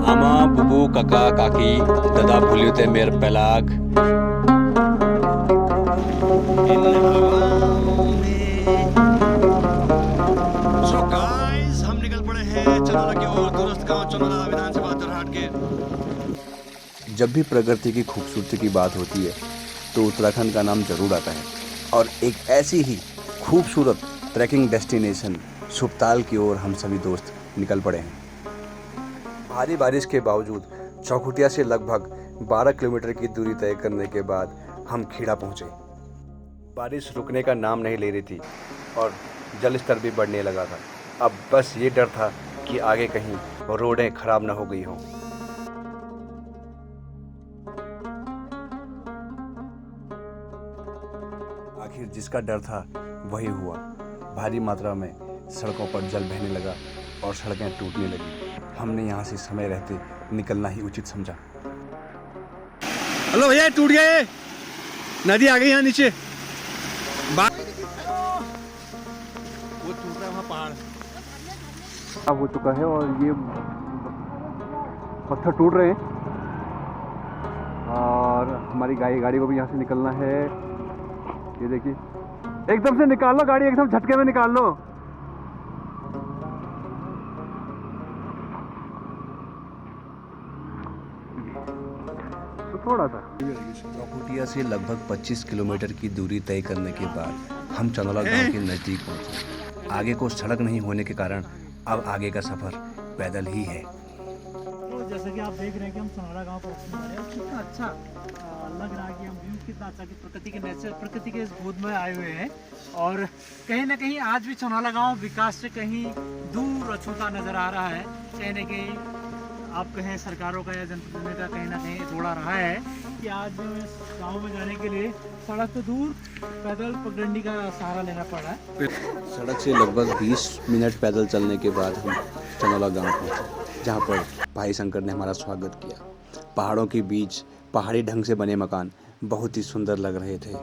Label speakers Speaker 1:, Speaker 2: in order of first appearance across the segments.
Speaker 1: आमा बुबू काका काकी दादा भूलियो ते मेर पलाग
Speaker 2: हम निकल पड़े हैं चनौरा की ओर, दूरस्थ गांव चनौरा विधानसभा दरहाट के।
Speaker 1: जब भी प्रकृति की खूबसूरती की बात होती है तो उत्तराखंड का नाम जरूर आता है और एक ऐसी ही खूबसूरत ट्रैकिंग डेस्टिनेशन सुपताल की ओर हम सभी दोस्त निकल पड़े हैं। भारी बारिश के बावजूद चौखुटिया से लगभग 12 किलोमीटर की दूरी तय करने के बाद हम खेड़ा पहुंचे। बारिश रुकने का नाम नहीं ले रही थी और जल स्तर भी बढ़ने लगा था। अब बस ये डर था कि आगे कहीं रोडें खराब ना हो गई हों। आखिर जिसका डर था वही हुआ। भारी मात्रा में सड़कों पर जल बहने लगा और सड़कें टूटने लगी। हमने यहाँ से समय रहते निकलना ही उचित समझा।
Speaker 2: हेलो भैया, टूट गया ये, नदी आ गई यहाँ नीचे। वो टूट रहा है वहाँ पहाड़
Speaker 1: हो चुका है और ये पत्थर टूट रहे हैं और हमारी गाड़ी को भी यहाँ से निकलना है। ये देखिए, एकदम से निकाल लो गाड़ी, एकदम झटके में निकाल लो। तो थोड़ा सा चौखुटिया से लगभग 25 किलोमीटर की दूरी तय करने के बाद हम चनौरा गांव के नज़दीक पहुंचे। आगे को सड़क नहीं होने के कारण अब आगे का सफर पैदल ही है।
Speaker 3: तो जैसे कि आप देख रहे हैं कि हम चनौरा गांव पहुंचने वाले हैं। कितना अच्छा लग रहा है कि हम व्यू कितना अच्छा कि प्रकृति के नेचर, प्रकृति के इस गोद में आए हुए हैं। और कहीं ना कहीं आज भी चनौरा गांव विकास से कहीं दूर अछूता नजर आ रहा है। कहीं ना कहीं आप कहें सरकारों का या जनप्रतिनिधि का कहीं ना कहीं थोड़ा रहा है कि आज गाँव में जाने के लिए सड़क तो दूर पैदल पगडंडी का सहारा लेना पड़ा है।
Speaker 1: सड़क से लगभग 20 मिनट पैदल चलने के बाद हम चनौरा गांव पहुंचे, जहां पर भाई शंकर ने हमारा स्वागत किया। पहाड़ों के बीच पहाड़ी ढंग से बने मकान बहुत ही सुंदर लग रहे थे।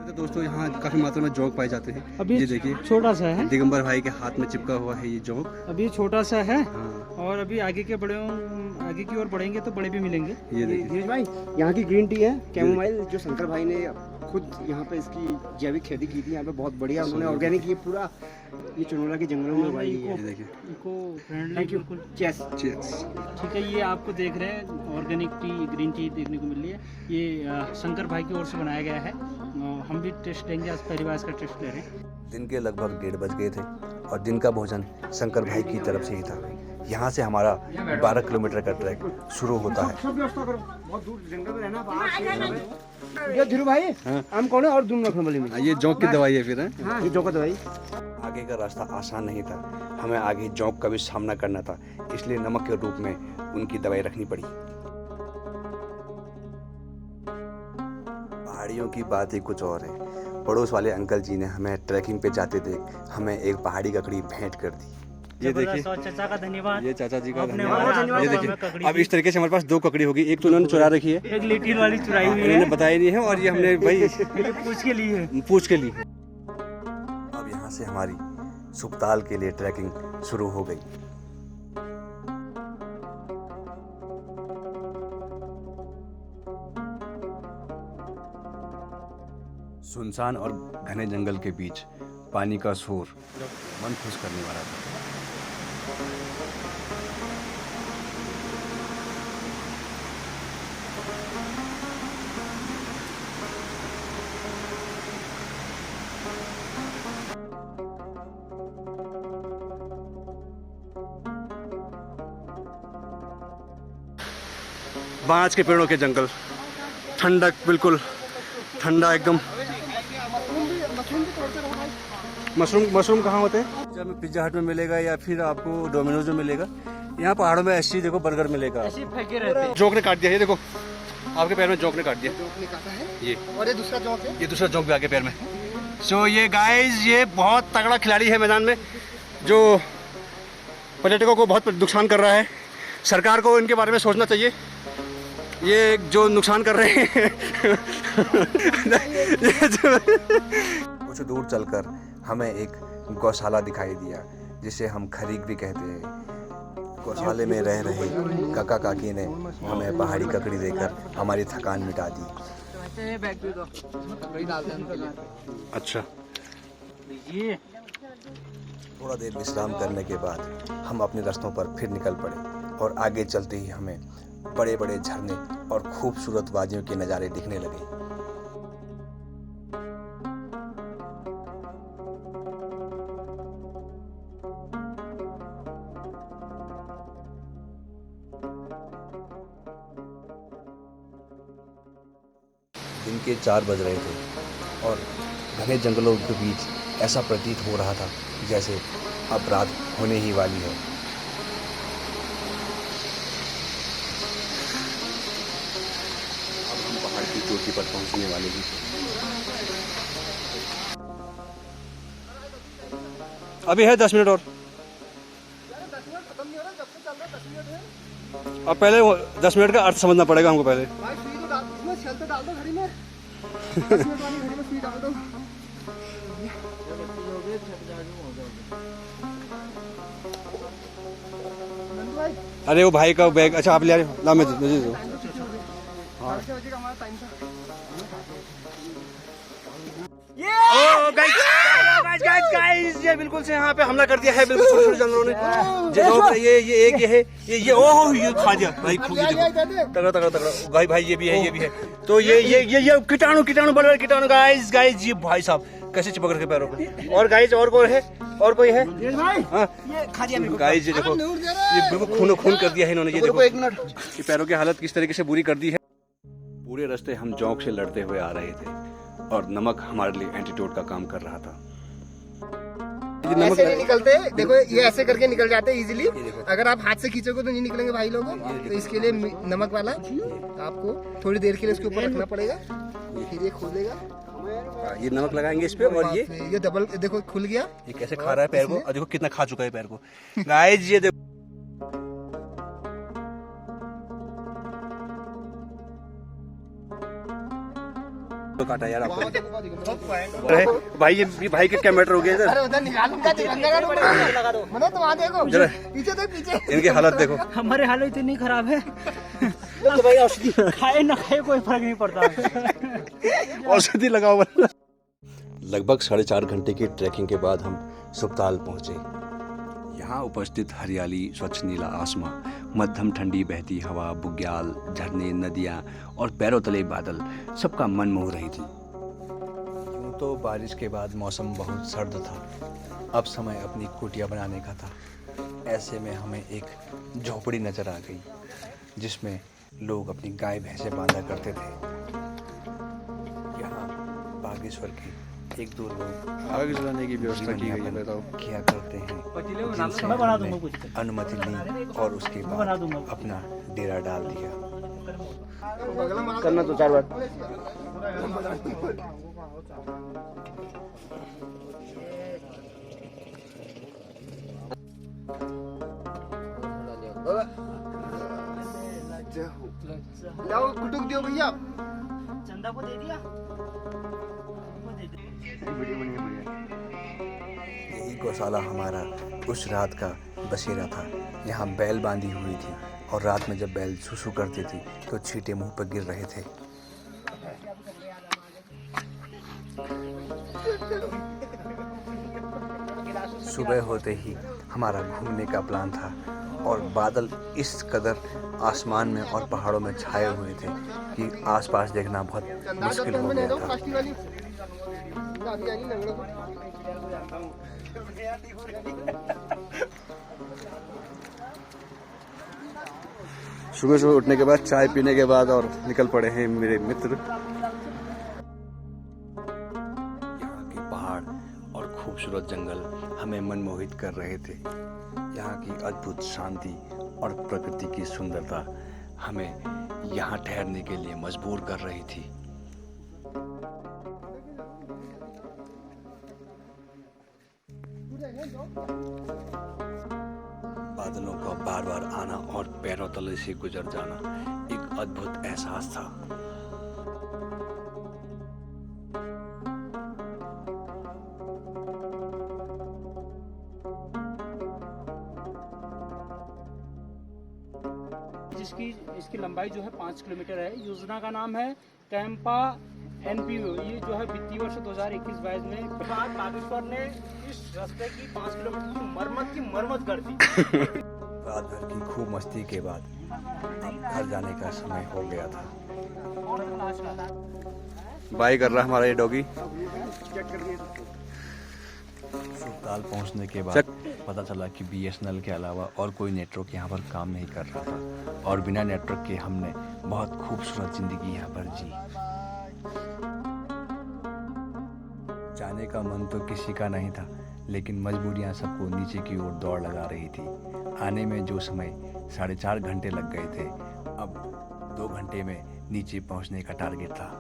Speaker 2: तो दोस्तों, यहाँ काफी मात्रा में जौक पाए जाते हैं।
Speaker 3: अभी
Speaker 2: ये देखिए,
Speaker 3: छोटा सा है,
Speaker 2: दिगंबर भाई के हाथ में चिपका हुआ है ये जौक।
Speaker 3: अभी छोटा सा है।
Speaker 2: हाँ।
Speaker 3: और अभी आगे की ओर बढ़ेंगे तो बड़े भी मिलेंगे।
Speaker 2: ये देखिए
Speaker 4: धीरज भाई, यहाँ की ग्रीन टी है कैमोमाइल, जो शंकर भाई ने खुद यहाँ पे इसकी जैविक खेती की थी। यहाँ पे बहुत बढ़िया उन्होंने ऑर्गेनिक ये पूरा ये चनौरा के जंगलों में उगाई है।
Speaker 2: ये देखिए,
Speaker 3: इको फ्रेंडली बिल्कुल।
Speaker 4: चेस
Speaker 3: ठीक है, ये आपको देख रहे हैं ऑर्गेनिक टी, ग्रीन टी देखने को मिल रही है। ये शंकर भाई की ओर से बनाया गया है। हम भी टेस्ट लेंगे, आज पहली बार इसका टेस्ट ले रहे हैं।
Speaker 1: दिन के लगभग 1:30 बज गए थे और दिन का भोजन शंकर भाई की तरफ से ही था। यहाँ से हमारा 12 किलोमीटर का ट्रैक शुरू होता है।
Speaker 4: बहुत दूर जंगल में रहना। धीरू भाई, हम कौन है और दूर रखने वाले में
Speaker 2: ये जौक की दवाई है फिर है?
Speaker 4: हाँ, ये जौक दवाई।
Speaker 1: आगे का रास्ता आसान नहीं था। हमें आगे जौक का भी सामना करना था, इसलिए नमक के रूप में उनकी दवाई रखनी पड़ी। पहाड़ियों की बात ही कुछ और है। पड़ोस वाले अंकल जी ने हमें ट्रैकिंग पे जाते देख हमें एक पहाड़ी ककड़ी भेंट कर दी।
Speaker 2: ये देखिए,
Speaker 3: चाचा का धन्यवाद।
Speaker 2: ये चाचा जी का
Speaker 3: अपने
Speaker 2: धन्यवाद।
Speaker 3: वाला
Speaker 2: ये देखिए, अब इस तरीके से हमारे पास 2 ककड़ी होगी। एक तो उन्होंने चुरा रखी है,
Speaker 3: एक लिटिल वाली चुराई हुई
Speaker 2: इन्होंने
Speaker 3: है,
Speaker 2: बताया नहीं है, और ये हमने भाई
Speaker 3: पूछ के लिए है।
Speaker 2: पूछ के ली।
Speaker 1: अब यहाँ से हमारी सुपताल के लिए ट्रैकिंग शुरू हो गई। सुनसान और घने जंगल के बीच पानी का शोर मन खुश करने वाला था।
Speaker 2: बांस के पेड़ों के जंगल, ठंडक, बिल्कुल ठंडा एकदम। मशरूम कहाँ होते हैं?
Speaker 1: पिज्जा में, पिज्जा हट में मिलेगा या फिर आपको डोमिनोज में मिलेगा। यहाँ पहाड़ों में ऐसी देखो बर्गर मिलेगा।
Speaker 2: जोक ने काट दिया, ये देखो आपके पैर में जोक ने काट दिया।
Speaker 4: जोक ने काटा है
Speaker 2: ये,
Speaker 4: और ये दूसरा जोक है।
Speaker 2: ये दूसरा जोक भी आगे पैर में। सो ये गाइस, ये बहुत तगड़ा खिलाड़ी है मैदान में, जो पर्यटकों को बहुत नुकसान कर रहा है। सरकार को इनके बारे में सोचना चाहिए। ये जो नुकसान कर रहे हैं
Speaker 1: कुछ दूर चलकर हमें एक गौशाला दिखाई दिया, जिसे हम खरीक भी कहते हैं। गौशाले में रह रहे काका काकी ने हमें पहाड़ी ककड़ी देकर हमारी थकान मिटा दी।
Speaker 2: अच्छा,
Speaker 3: ये
Speaker 1: थोड़ा देर विश्राम करने के बाद हम अपने रास्तों पर फिर निकल पड़े और आगे चलते ही हमें बड़े बड़े झरने और खूबसूरत वादियों के नज़ारे दिखने लगे। दिन के 4 बज रहे थे और घने जंगलों के बीच ऐसा प्रतीत हो रहा था जैसे अब रात होने ही वाली है। अब हम पहाड़ की चोटी पर पहुंचने वाले हैं।
Speaker 2: अभी है 10 मिनट और। अब पहले 10 मिनट का अर्थ समझना पड़ेगा हमको पहले। अरे वो भाई का बैग, अच्छा आप ले आ रहे हो, ला मैं दे दो। गाइस ये बिल्कुल से यहाँ पे हमला कर दिया है, बिल्कुल छोटे छोटे जानवरों ने। ये ओह ये खा दिया भाई, तगड़ा तगड़ा तगड़ा भाई ये भी है। तो ये कीटाणु बड़े बड़े कीटाणु गाइस ये भाई साहब कैसे चिपक रखे पैरों पे। और गाइस और कोई है हाँ गाइस ये देखो, ये बिल्कुल खून कर दिया है इन्होंने। ये देखो ये पैरों की हालत किस तरीके से बुरी कर दी है। पूरे रास्ते हम जोंक से लड़ते हुए आ रहे थे और नमक हमारे लिए एंटीडोट का काम कर रहा था।
Speaker 4: ऐसे नहीं निकलते, देखो ये ऐसे करके निकल जाते हैं इजीली। अगर आप हाथ से खींचोगे तो नहीं निकलेंगे भाई लोगों। तो इसके लिए नमक वाला आपको थोड़ी देर के लिए उसके ऊपर रखना पड़ेगा, फिर ये खुलेगा।
Speaker 2: ये नमक लगाएंगे इस पे और
Speaker 4: ये डबल देखो खुल गया।
Speaker 2: ये कैसे खा रहा है पैर को, और देखो कितना खा चुका है पैर को गाइस। ये देखो तो काटा यार आपको। भाई ये भाई के क्या मैटर हो गया इधर।
Speaker 4: अरे उधर निकालूंगा, लगा दो मतलब तो वहाँ देखो
Speaker 2: जरा
Speaker 4: पीछे तो पीछे।
Speaker 2: इनकी हालत देखो।
Speaker 3: हमारे हालत इतनी खराब है तो भाई औषधि खाए ना खाए कोई फर्क नहीं पड़ता।
Speaker 2: औषधि लगाओ।
Speaker 1: लगभग 4.5 घंटे की ट्रैकिंग के बाद हम सुप्ताल पहुंचे। यहाँ उपस्थित हरियाली, स्वच्छ नीला आसमां, मध्यम ठंडी बहती हवा, बुग्याल, झरने, नदियाँ और पैरों तले बादल सबका मन मोह रही थी। यूँ तो बारिश के बाद मौसम बहुत सर्द था, अब समय अपनी कुटिया बनाने का था। ऐसे में हमें एक झोपड़ी नजर आ गई जिसमें लोग अपनी गाय भैंसे बांधा करते थे। यहाँ बागेश्वर के एक दो लोग
Speaker 2: आग जलाने की व्यवस्था की गई है, बताओ
Speaker 1: किया करते हैं, जिनसे हमने अनुमति ली और उसके बाद अपना डेरा डाल दिया।
Speaker 4: करना 2-4 बार। लाओ कुटुक दियो भैया।
Speaker 3: चंदा को दे दिया।
Speaker 1: यही गौशाला हमारा उस रात का बसेरा था। यहाँ बैल बांधी हुई थी और रात में जब बैल सुसु करती थी तो छींटे मुंह पर गिर रहे थे। सुबह होते ही हमारा घूमने का प्लान था और बादल इस कदर आसमान में और पहाड़ों में छाए हुए थे कि आसपास देखना बहुत मुश्किल हो गया था।
Speaker 2: सुबह सुबह उठने के बाद चाय पीने के बाद और निकल पड़े हैं मेरे मित्र।
Speaker 1: यहाँ के पहाड़ और खूबसूरत जंगल हमें मनमोहित कर रहे थे। यहाँ की अद्भुत शांति और प्रकृति की सुंदरता हमें यहाँ ठहरने के लिए मजबूर कर रही थी। बादलों का बार बार आना और पैरों तले से गुजर जाना एक अद्भुत एहसास था।
Speaker 3: इसकी लंबाई जो है 5 किलोमीटर है। योजना का नाम है कैंपा एनपीओ। ये जो है वित्तीय वर्ष 2021-22 में बागेश्वर ने इस रास्ते की 5 किलोमीटर की मरम्मत कर दी।
Speaker 1: रात भर की खूब मस्ती के बाद अब घर जाने का समय हो गया था। बाय कर रहा हमारा ये डॉगी। सुल्तान पहुंचने के बाद पता चला कि बीएसएनएल के अलावा और कोई नेटवर्क यहाँ पर काम नहीं कर रहा था और बिना नेटवर्क के हमने बहुत खूबसूरत जिंदगी यहाँ पर जी। जाने का मन तो किसी का नहीं था, लेकिन मजबूरियाँ सबको नीचे की ओर दौड़ लगा रही थी। आने में जो समय 4.5 घंटे लग गए थे, अब 2 घंटे में नीचे पहुँचने का टारगेट था।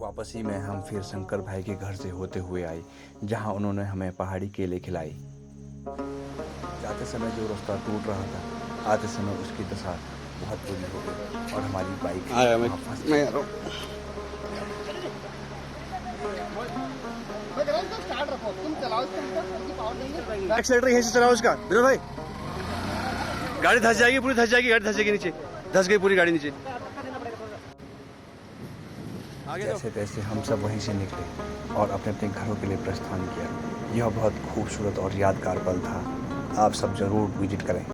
Speaker 1: वापसी में हम फिर शंकर भाई के घर से होते हुए आए, जहां उन्होंने हमें पहाड़ी केले खिलाई। जाते समय जो रास्ता टूट रहा था, आते समय उसकी दशा बहुत बुरी हो गई और हमारी बाइक
Speaker 2: एक्सीलेटर यहीं से चलाओ उसका विनोद भाई। गाड़ी धस जाएगी, पूरी धस जाएगी, गाड़ी धस जाएगी नीचे, धस गई पूरी गाड़ी नीचे।
Speaker 1: जैसे तैसे हम सब वहीं से निकले और अपने अपने घरों के लिए प्रस्थान किया। यह बहुत खूबसूरत और यादगार पल था। आप सब जरूर विजिट करें।